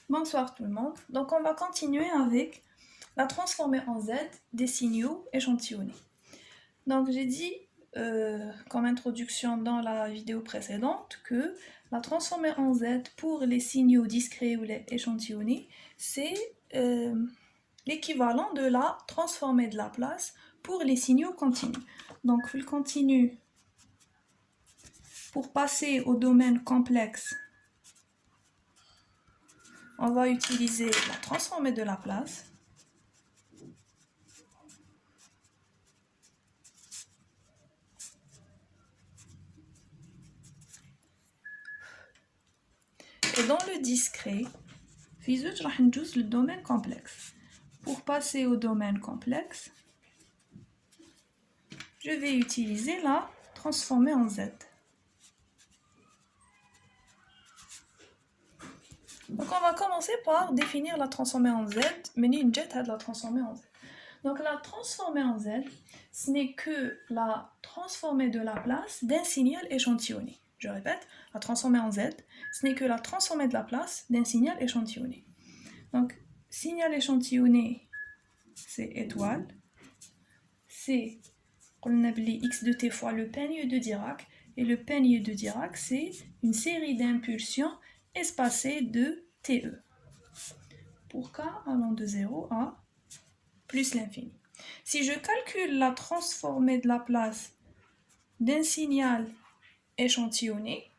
Bonsoir tout le monde. Donc on va continuer avec la transformée en Z des signaux échantillonnés. Donc j'ai dit comme introduction dans la vidéo précédente que la transformée en Z pour les signaux discrets ou les échantillonnés, c'est l'équivalent de la transformée de Laplace pour les signaux continus. Donc le continu, pour passer au domaine complexe, on va utiliser la transformée de Laplace. Et dans le discret, on va le domaine complexe. Pour passer au domaine complexe, je vais utiliser la transformée en Z. Donc on va commencer par définir la transformée en Z, mais une jet a de la transformée en Z. Donc la transformée en Z, ce n'est que la transformée de Laplace d'un signal échantillonné. Je répète, la transformée en Z, ce n'est que la transformée de Laplace d'un signal échantillonné. Donc, signal échantillonné, c'est étoile, c'est x de t fois le peigne de Dirac, et le peigne de Dirac, c'est une série d'impulsions espacées de TE, pour k allant de 0 à plus l'infini. Si je calcule la transformée de Laplace d'un signal échantillonné,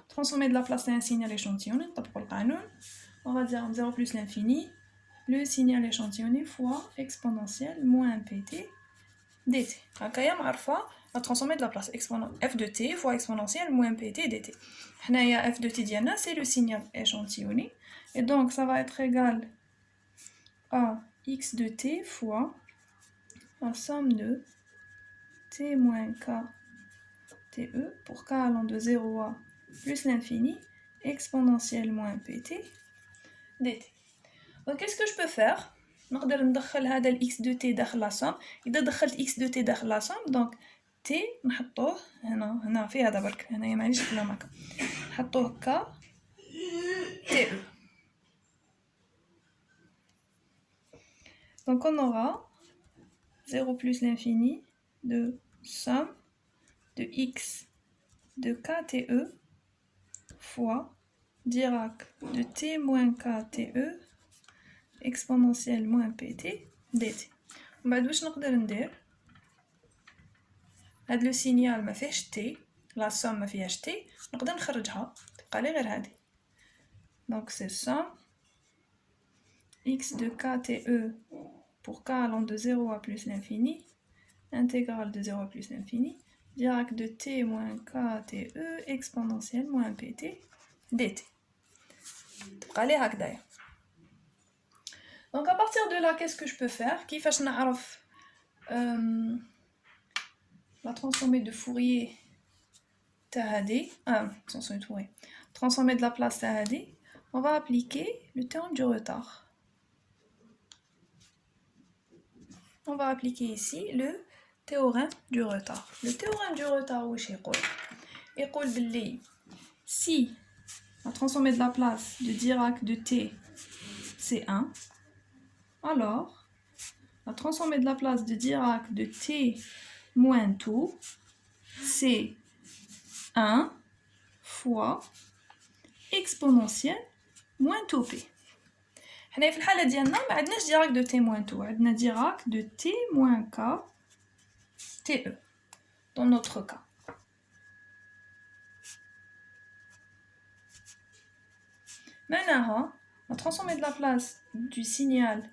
transformée de Laplace d'un signal échantillonné, on va dire 0 plus l'infini, le signal échantillonné fois exponentielle moins pt dt. La transformée de Laplace f de t fois exponentielle moins pt dt. F de t c'est le signal échantillonné, et donc ça va être égal à x de t fois la somme de t moins k te pour k allant de 0 à plus l'infini exponentielle moins pt dt. Donc qu'est-ce que je peux faire? نقدر ندخل هذا الاكس دو تي داخل لا سوم. اذا دخلت اكس دو تي داخل لا سوم دونك تي نحطوه هنا في هذا برك هنايا معليش بلا ماك نحطوه ك تي او. Donc on aura 0 plus l'infini de somme de x de kte fois Dirac de t moins kte exponentielle moins pt dt. بعد واش نقدر ندير؟ هاد لو سينيال ما فيهش تي، لا سوم ما فيهاش تي، نقدر نخرجها تبقى لي غير هادي. دونك سي سوم x de kte pour k allant de 0 à plus l'infini, intégrale de 0 à plus l'infini, Dirac de t moins kte exponentielle moins pt dt. تبقى لي هكذايا. Donc à partir de là, qu'est-ce que je peux faire? كيفاش نعرف la transformée de Fourier transformée de Fourier, transformée de Laplace Tahadi, on va appliquer le théorème du retard. On va appliquer ici le théorème du retard. Le théorème du retard, où il dit si la transformée de Laplace de Dirac de t c'est 1, alors la transformée de Laplace de Dirac de t moins tout, c'est 1 fois exponentielle moins tout p. حنا في الحالة ديالنا ما عندناش ديراك دو تي موان تو، عندنا ديراك دو تي موان كا تي او dans notre cas. Maintenant, la transformée de Laplace du signal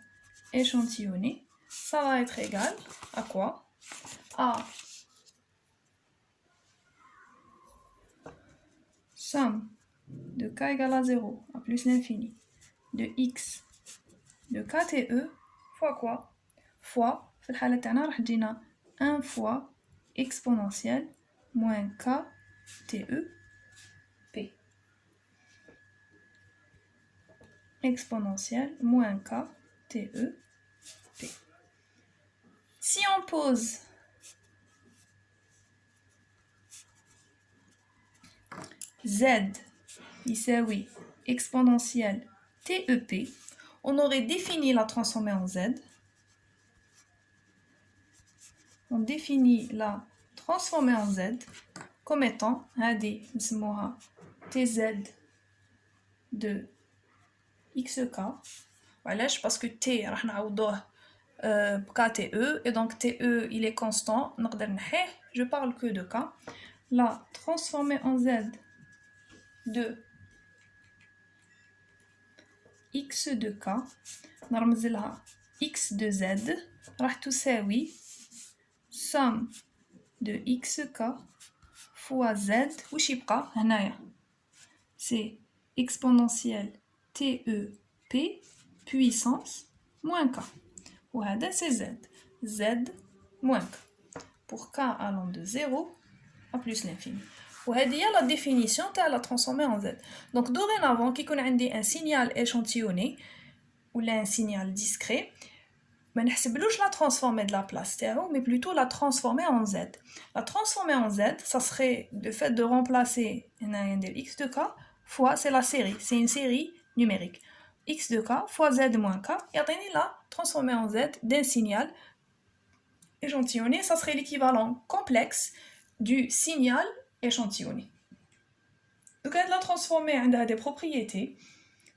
échantillonné, ça va être égal à quoi? À somme de k égale à 0 à plus l'infini de x de kte fois quoi? Fois, في الحالة تاعنا راح تجينا 1 fois exponentielle moins kte p. Exponentielle moins kte p. Si on pose z يساوي exponentielle TEP, on aurait défini la transformée en Z. On définit la transformée en Z comme étant TZ de XK. Voilà, parce que T, KTE, et donc TE il est constant. Je parle que de K. La transformée en Z de X de K, X de Z, oui, somme de XK fois Z, c'est exponentielle TEP puissance moins K. C'est Z. Z moins K. Pour K allant de 0 à plus l'infini. وهذه هي la définition تاع la transformée en Z. Donc dorénavant كي يكون عندي un signal échantillonné ou un signal discret, ما نحسبلوش la transformée de la place تاعو, mais plutôt la transformée en Z. La transformée en Z, ça serait le fait de remplacer x de K fois, c'est la série, c'est une série numérique. X de K fois Z moins K, et la transformée en Z d'un signal échantillonné, ça serait l'équivalent complexe du signal échantillonné. Donc elle l'a transformée en des propriétés.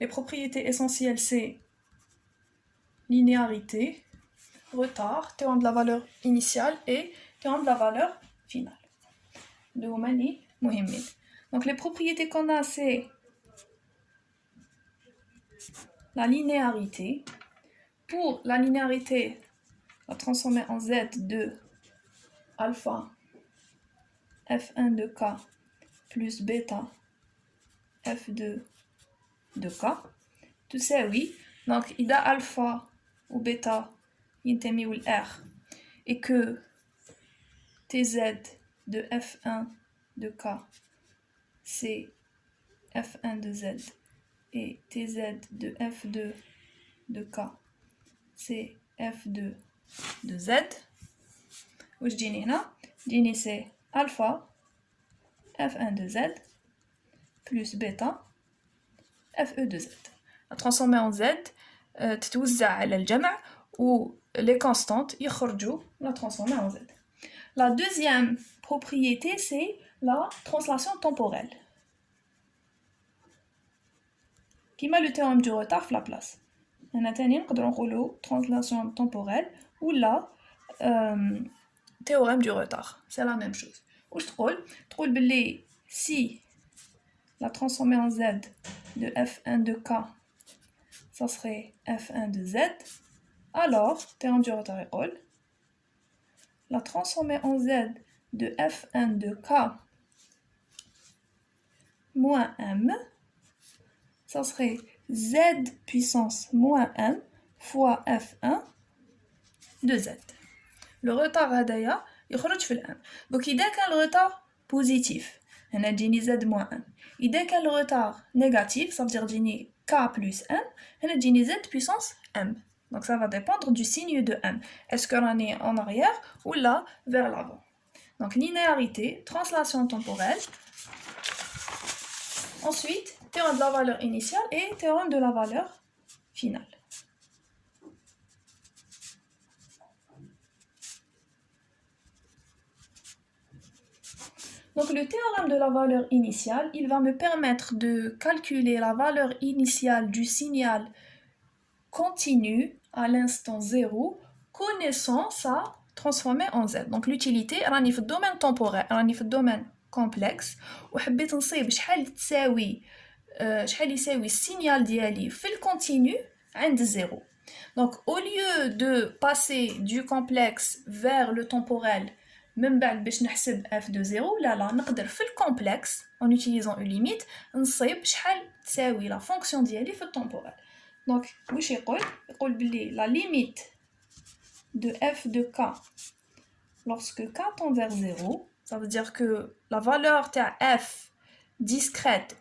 Les propriétés essentielles, c'est linéarité, retard, théorème de la valeur initiale et théorème de la valeur finale. Donc les propriétés qu'on a, c'est la linéarité. Pour la linéarité, la transformer en Z de alpha F1 de K plus bêta F2 de K. Tu sais, oui. Donc, il y a alpha ou bêta, ou R, et que Tz de F1 de K, c'est F1 de Z, et Tz de F2 de K, c'est F2 de Z. Où je dis là, c'est alpha F1 de Z plus bêta Fe de Z. La transformée en Z تتوزع على الجمع ou les constantes يخرجوا la transformée en Z. La deuxième propriété, c'est la translation temporelle. Qui met le théorème du retard à la place. On a une translation temporelle ou la théorème du retard. C'est la même chose. Où je trouve si la transformée en Z de F1 de K, ça serait F1 de Z, alors, théorème du retard est rôle. La transformée en Z de F1 de K moins M, ça serait Z puissance moins M fois F1 de Z. Le retard هذايا يخرج في الM. Donc إذا كان le retard positif, هنا تجيني Z moins M. إذا كان le retard négatif, ça veut dire تجيني K plus M, هنا تجيني Z puissance M. Donc ça va dépendre du signe de M. Est-ce que l'on est en arrière ou là vers l'avant? Donc linéarité, translation temporelle. Ensuite, théorème de la valeur initiale et théorème de la valeur finale. Donc le théorème de la valeur initiale, il va me permettre de calculer la valeur initiale du signal continu à l'instant 0, connaissant sa transformée en Z. Donc l'utilité, راني في الدومين temporel, راني في الدومين complexe, وحبيت نصيب شحال يساوي السينيال ديالي في الكونتينو عند 0. Donc au lieu de passer du complexe vers le temporel من بعد باش نحسب f de 0, لا نقدر في الكومبلكس en utilisant une limite نصيب شحال تساوي la fonction ديالي في التمبورال. Donc واش يقول بلي la limite de f de k lorsque k tend vers 0, ça veut dire que la valeur تاع f discrète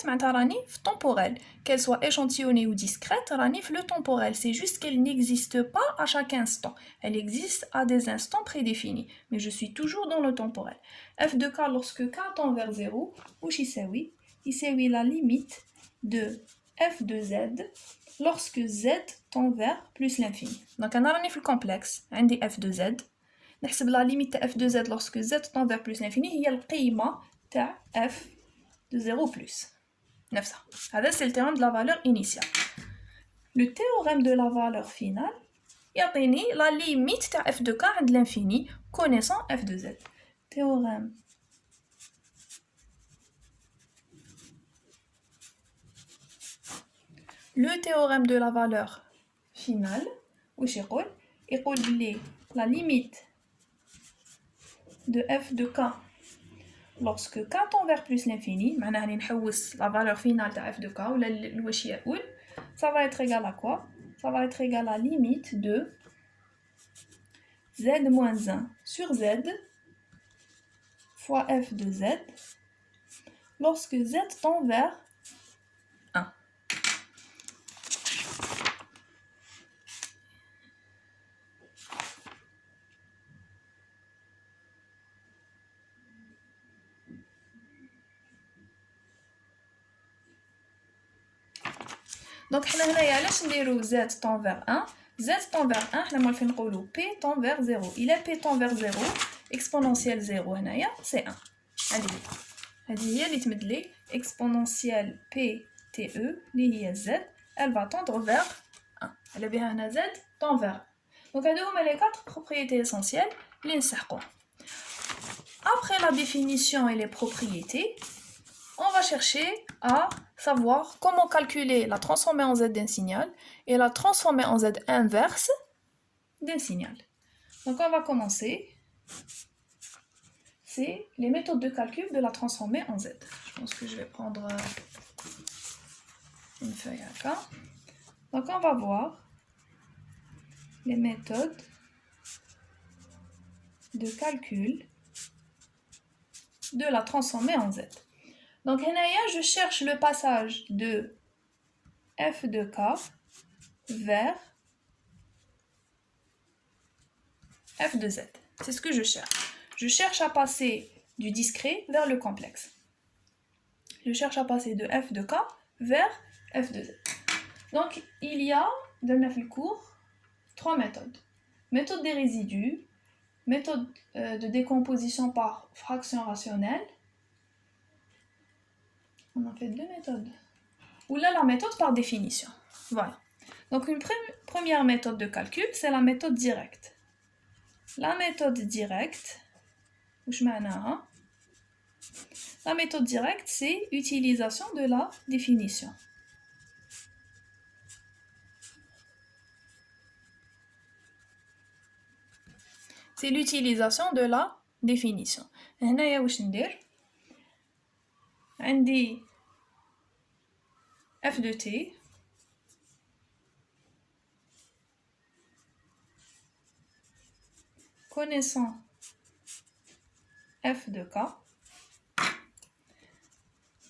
معناتها راني في temporel, qu'elle soit échantillonnée ou discrète, راني في le temporel. C'est juste qu'elle n'existe pas à chaque instant. Elle existe à des instants prédéfinis, mais je suis toujours dans le temporel. f de k lorsque k tend vers 0, واش يساوي la limite de f de z lorsque z tend vers plus l'infini. Donc, on a le complexe, on a f de z. نحسب la limite de f de z lorsque z tend vers plus l'infini هي القيمة تاع f de 0 plus. نفسها. هذا c'est le théorème de la valeur initiale. Le théorème de la valeur finale يعطيني la limite تاع f de k عند l'infini connaissant f de z. Théorème Le théorème de la valeur finale, il dit la limite de f de k lorsque k tend vers plus l'infini, la valeur finale de f de k, ou ça va être égal à quoi? Ça va être égal à la limite de z moins 1 sur z fois f de z lorsque z tend vers 1. Donc, z tend vers 1. Z tend vers 1, P tend vers 0. Il est P tend vers 0, exponentielle 0, c'est 1. Exponentielle PTE, Z, elle va tendre vers 1. Elle est bien Z tend vers 1. Donc, les 4 propriétés essentielles, après la définition et les propriétés, on va chercher à savoir comment calculer la transformée en z d'un signal et la transformée en z inverse d'un signal. Donc on va commencer. C'est les méthodes de calcul de la transformée en z. Je pense que je vais prendre une feuille à cas. Donc on va voir les méthodes de calcul de la transformée en z. Donc, je cherche le passage de f de k vers f de z. C'est ce que je cherche. Je cherche à passer du discret vers le complexe. Je cherche à passer de f de k vers f de z. Donc, il y a, dans le cours, 3 méthodes. Méthode des résidus, méthode de décomposition par fraction rationnelle. On a fait 2 méthodes. Ou là, la méthode par définition. Voilà. Donc, une première méthode de calcul, c'est la méthode directe. La méthode directe, la méthode directe, c'est utilisation de la définition. C'est l'utilisation de la définition. هنايا واش ندير عندي f de t connaissant f de k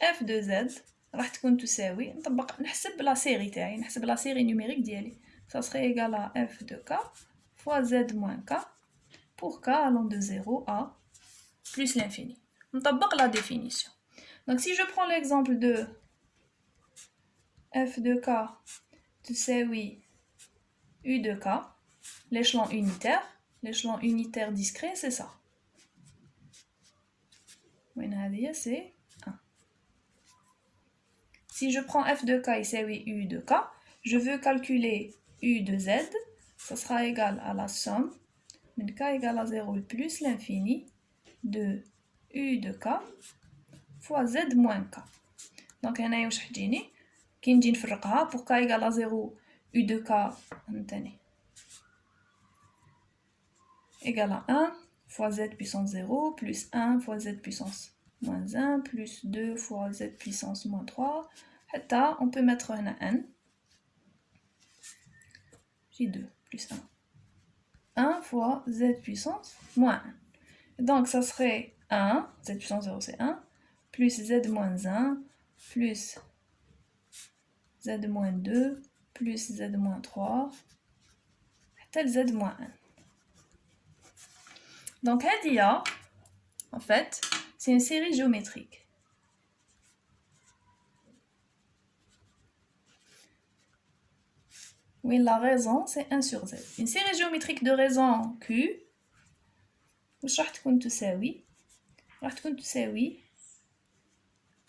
f de z راح تكون تساوي نحسب لا série تاعي نحسب لا série numérique ديالي ça serait égal à f de k fois z moins k pour k allant de 0 à plus l'infini. نطبق la définition. Donc si je prends l'exemple de f de k تساوي u de k, l'échelon unitaire discret, c'est ça. C'est 1. Si je prends f de k يساوي u de k, je veux calculer u de z, ça sera égal à la somme de k égale à 0 plus l'infini de u de k fois z moins k. Donc هنايا واش حتجيني كي نجي نفرقها pour k égale à 0 u de k égale à 1 fois z puissance 0 plus 1 fois z puissance moins 1 plus 2 fois z puissance moins 3. On peut mettre un n. J'ai 2 plus 1. 1 fois z puissance moins 1. Donc ça serait 1, z puissance 0 c'est 1, plus z moins 1, plus z moins 2, plus z moins 3, tel z moins 1. Donc Hadia, en fait, c'est une série géométrique. Oui, la raison, c'est 1 sur Z. Une série géométrique de raison Q, واش راح تكون تساوي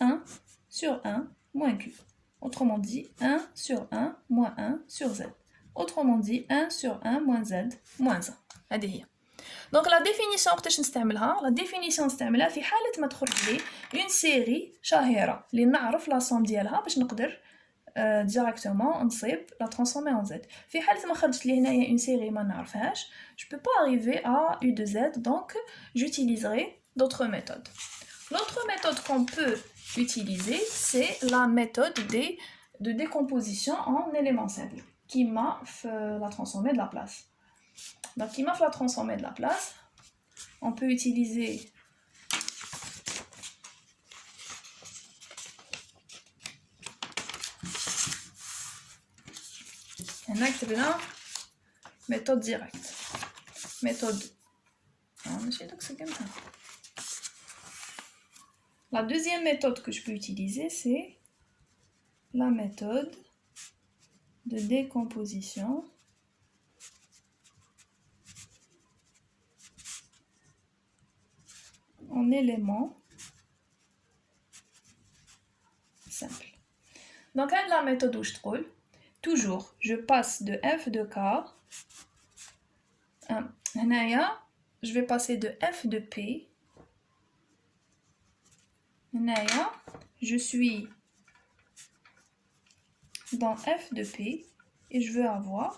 1 sur 1 moins Q. Autrement dit, 1 sur 1 moins 1 sur Z. Autrement dit, 1 sur 1 moins Z moins 1. هذه هي. Donc la définition وقتاش نستعملها؟ La définition نستعملها في حالة ما تخرج لي une série شهيرة اللي نعرف لا سوم ديالها باش نقدر directement نصيب la transformer en Z. في حالة ما خرجت لي هنايا une série ما نعرفهاش, je peux pas arriver à U de Z, donc j'utiliserai d'autres méthodes. L'autre méthode qu'on peut utiliser, c'est la méthode de décomposition en éléments simples, qui m'a fait la transformer de la place. Donc, qui m'a fait la transformer de la place, on peut utiliser un acte là, méthode directe. Méthode. La deuxième méthode que je peux utiliser, c'est la méthode de décomposition en éléments simples. Donc, la méthode où je trouve, toujours, je passe de f de k, je vais passer de f de p, je suis dans f de p et je veux avoir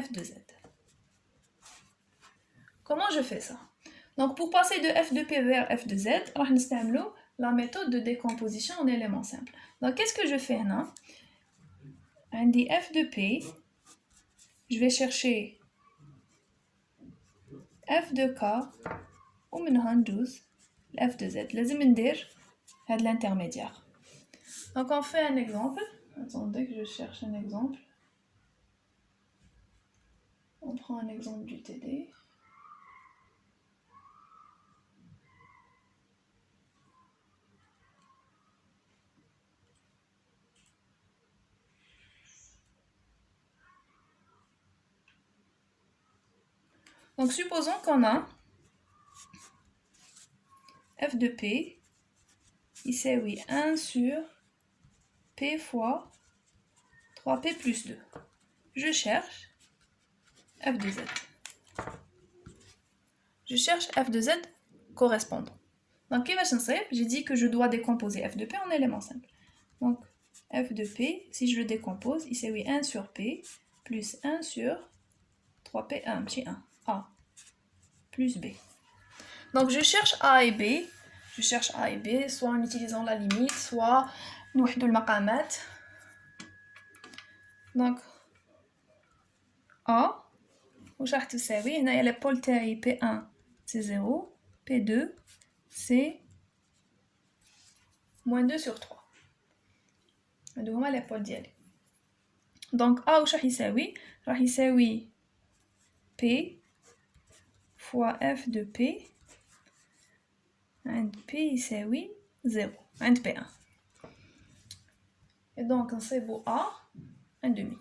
f de z. Comment je fais ça? Donc pour passer de f de p vers f de z, on va utiliser la méthode de décomposition en éléments simples. Donc qu'est-ce que je fais là? On dit f de p, je vais chercher f de k ou ندوز f de z. لازم ندير هاد l'intermédiaire. Donc on fait un exemple. Attendez que je cherche un exemple. On prend un exemple du TD. Donc supposons qu'on a f de p, ici oui 1 sur p fois 3p plus 2. Je cherche f de z. Je cherche f de z correspondant. Donc, j'ai dit que je dois décomposer f de p en éléments simples. Donc, f de p, si je le décompose, ici oui 1 sur p plus 1 sur 3p, 1 petit 1, a plus b. Donc, je cherche a et b. Je cherche a et b, soit en utilisant la limite, soit نوحدو المقامات. Donc, a, واش راح تساوي؟ هنايا لي بول تاعي p1 c'est 0, p2 c'est moins 2 sur 3. هادو هما لي بول ديالي. Donc a واش راح يساوي؟ راح يساوي p fois f de p عند p يساوي 0 عند p1. Et donc نصيبو a 1/2.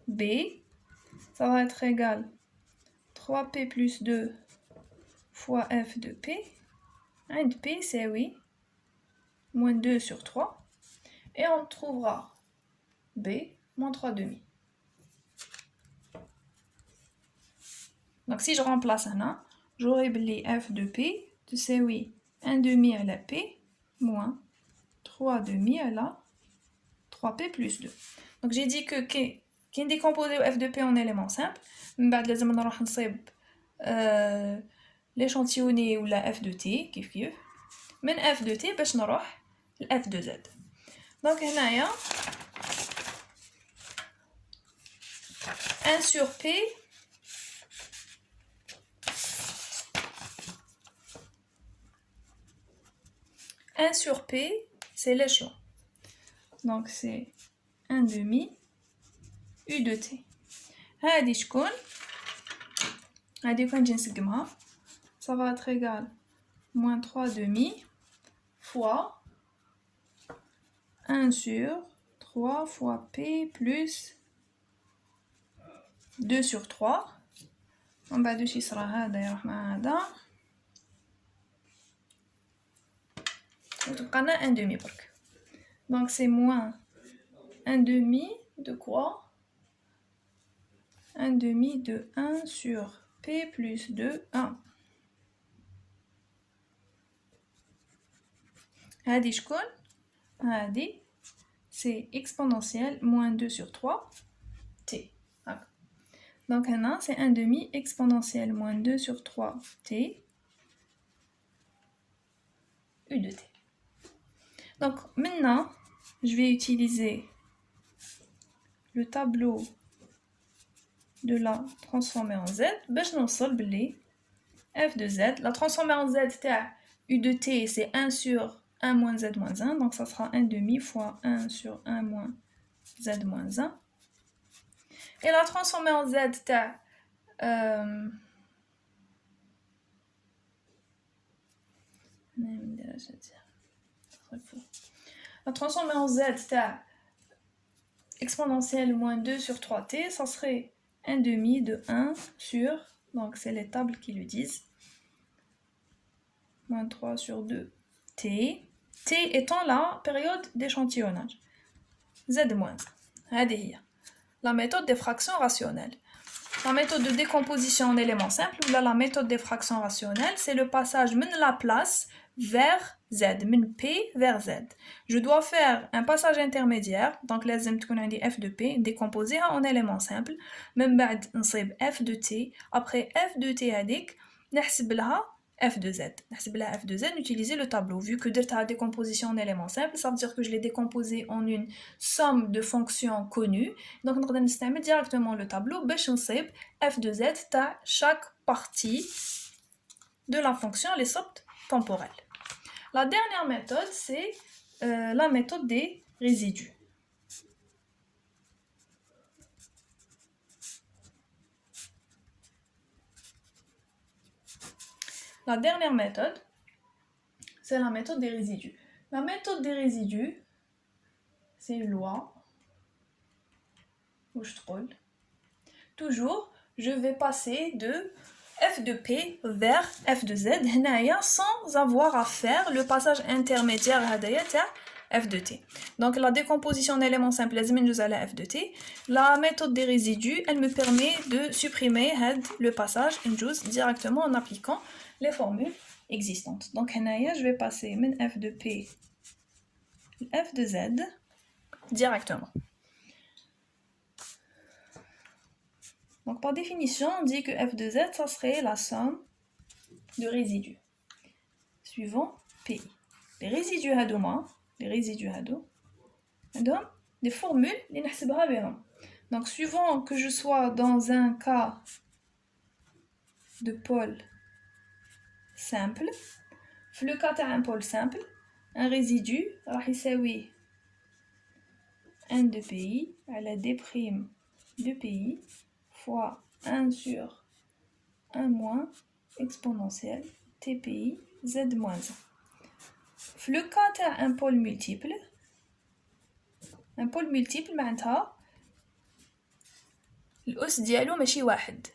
B, ça va être égal 3p plus 2 fois f de p. And p, c'est oui, moins 2 sur 3. Et on trouvera b, moins 3/2. Donc si je remplace un, j'aurai f de p, c'est oui, 1/2 à la p, moins 3/2 à la 3p plus 2. Donc j'ai dit que كي نديكومبوزيو f de p en éléments simples, من بعد لازم نروح نصيب l'échantillonné ولا f de t كيف من f de t باش نروح ل f de z. Donc هنايا 1 sur p c'est l'échelon. Donc c'est 1/2 U de t. هادي شكون؟ هادي كون نجي نسقمها ça va être égal moins 3/2 fois 1 sur 3 fois P plus 2 sur 3. ومن بعد واش يصرى هذا يروح مع هذا وتبقى لنا 1 demi برك. Donc c'est moins 1 demi de quoi? 1 demi de 1 sur P plus 2, 1. هذه شكون؟ هذه c'est exponentielle moins 2 sur 3 t. Voilà. Donc maintenant c'est 1 demi exponentielle moins 2 sur 3 t u de t. Donc maintenant je vais utiliser le tableau de la transformée en z باش نوصل بلي f de z, la transformée en z تاع u de t c'est 1 sur 1 moins z moins 1, donc ça sera 1 demi fois 1 sur 1 moins z moins 1. Et la transformée en z تاع la transformée en z تاع exponentielle moins 2 sur 3t, ça serait 1 demi de 1 sur, donc c'est les tables qui le disent, moins 3 sur 2 t, t étant la période d'échantillonnage, z moins 1. La méthode des fractions rationnelles. La méthode de décomposition en éléments simples, ou la méthode des fractions rationnelles, c'est le passage de la place vers z, de p vers z. Je dois faire un passage intermédiaire, donc لازم تكون عندي f de p, décomposer en éléments simples, من بعد نصيب f de t, après f de t هذيك نحسب لها f de z. نحسب لها f de z, utiliser le tableau. Vu que درت la décomposition en éléments simples, ça veut dire que je l'ai décomposé en une somme de fonctions connues. Donc نقدر نستعمل directement le tableau باش نصيب f de z تاع chaque partie de la fonction les sortes temporelles. La dernière méthode, c'est la méthode des résidus. La dernière méthode, c'est la méthode des résidus. La méthode des résidus, c'est une loi où je troll. Toujours, je vais passer de f de p vers f de z sans avoir à faire le passage intermédiaire f de t. Donc la décomposition d'éléments simples à f de t. La méthode des résidus, elle me permet de supprimer le passage directement en appliquant les formules existantes. Donc je vais passer f de p f de z directement. Donc par définition, on dit que f de z, ça serait la somme de résidus suivant pi. Les résidus des formules, donc suivant que je sois dans un cas de pôle simple, le cas d'un pôle simple, un résidu راح يساوي n de pi à la d' de pi fois 1 sur 1 moins exponentielle tpi z moins 1. Le cas d'un pôle multiple, معناتها الأس ديالو ماشي واحد.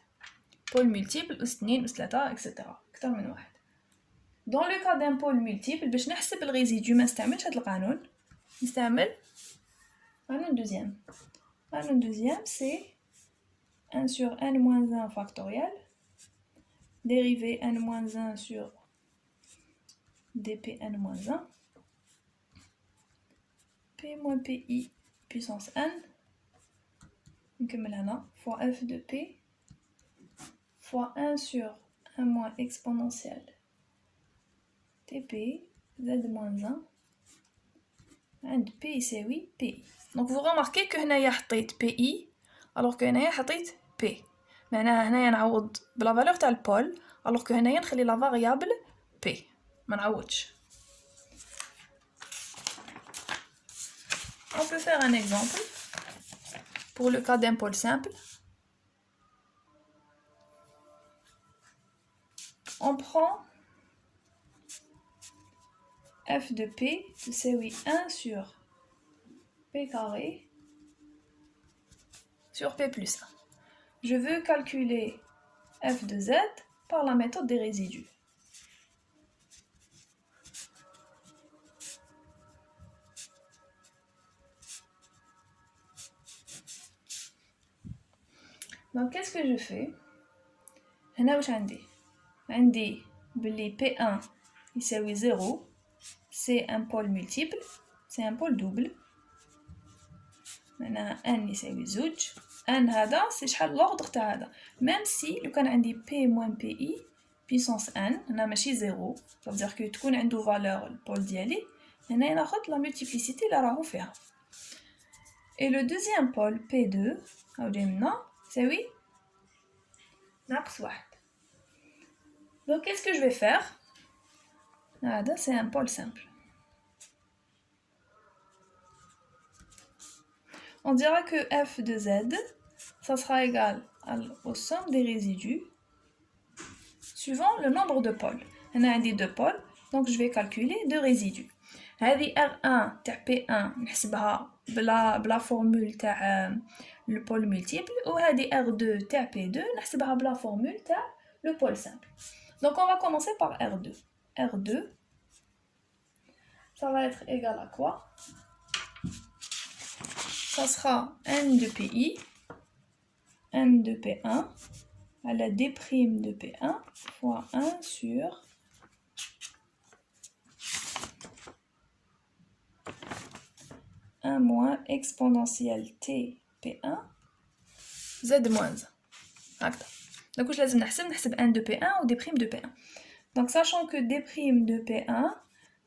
pôle multiple أس 2 أس 3 etc. أكثر من واحد. Dans le cas d'un pôle multiple, باش نحسب الريزيديو ما نستعملش هذا القانون، نستعمل قانون deuxième. قانون deuxième c'est 1 sur n moins 1 factoriel, dérivé n moins 1 sur dpn moins 1, p moins pi puissance n, fois f de p, fois 1 sur 1 moins exponentielle tp z moins 1, عند p يساوي pi. Donc vous remarquez que هنايا حطيت pi alors que هنايا حطيت p. معناها هنايا نعوض بلا فالور تاع البول alors que هنايا نخلي لا فاريابل p. ما نعوضش. On peut faire un exemple pour le cas d'un pôle simple. On prend f de p, c'est 1 sur p P carré sur P plus 1. Je veux calculer f de z par la méthode des résidus. Donc, qu'est-ce que je fais? هنا واش عندي بلي P1 يساوي 0. C'est un pôle multiple, c'est un pôle double. معناها n يساوي زوج. n هذا سي شحال l'ordre تاع هذا. Même si لو كان عندي P moins PI puissance n هنا ماشي 0. Ça veut dire que تكون عنده valeur البول ديالي. هنا ناخذ la multiplicité اللي راهو فيها. Et le deuxième pôle P2 هاو جاي منا يساوي ناقص 1. Donc qu'est-ce que je vais faire? C'est un pôle simple. On dira que f de z, ça sera égal aux sommes des résidus suivant le nombre de pôles. On a dit 2 pôles, donc je vais calculer 2 résidus. هذه R1 تاع P1 نحسبها بلا formule تاع le pôle multiple, وهذه R2 تاع P2 نحسبها بلا formule تاع le pôle simple. Donc on va commencer par R2. R2, ça va être égal à quoi? Ça sera n de PI, n de P1 à la d' de P1 fois 1 sur un moins exponentielle t P1 z moins 1. هكذا. Donc je لازم نحسب n de P1 ou d' de P1. Donc sachant que d' de P1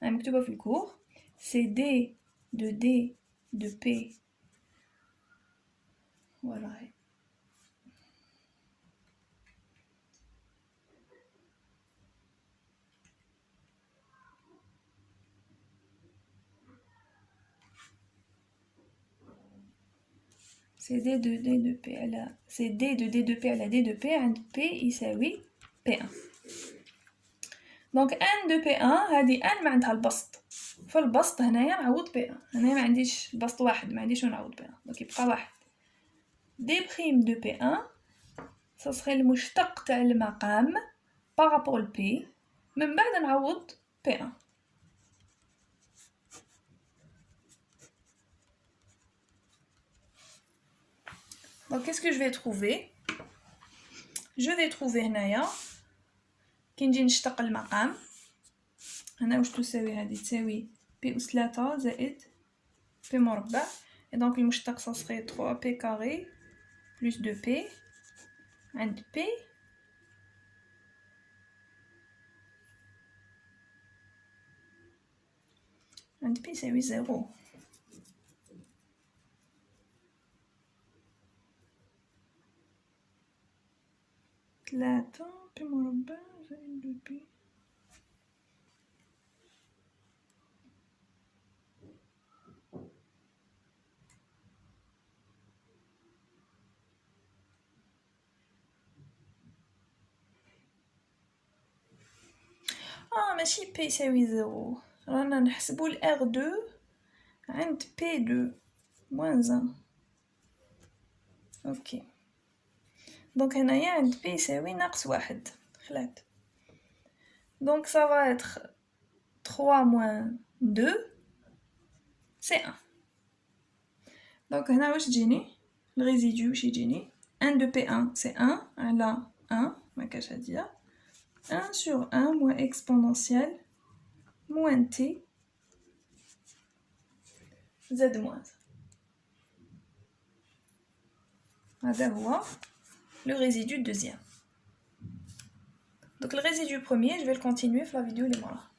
مكتوبة في الكور c'est d de P. Voilà. C'est d de P à la... C'est d de P à la d de P عند P يساوي P1. Donc n de P1 هذه n ما عندها البسط. فالبسط هنايا نعوض P1. هنايا ما عنديش بسط واحد، ما عنديش نعوض P1. donc يبقى واحد. d' de P1 ça serait المشتق تاع المقام par rapport ل P من بعد نعوض P1. Donc qu'est-ce que je vais trouver? Je vais trouver هنايا كي نجي نشتق المقام هنا واش تساوي هذه تساوي P أس 3 زائد P مربع. et donc المشتق ça serait 3P carré plus 2P عند P عند P يساوي 0. ثلاثة P مربع زائد 2P. ماشي P يساوي 0. رانا نحسبو ال R2 عند P2 moins 1. اوكي. donc هنايا عند P يساوي ناقص 1. خلات. donc ça va être 3 moins 2 c'est 1. donc هنا واش تجيني le résidu واش يجيني n de P1 c'est 1 على 1 ما كاش هادية 1 sur 1 moins exponentielle moins t z moins. هذا هو le résidu deuxième. Donc le résidu premier, je vais le continuer dans la vidéo les mois.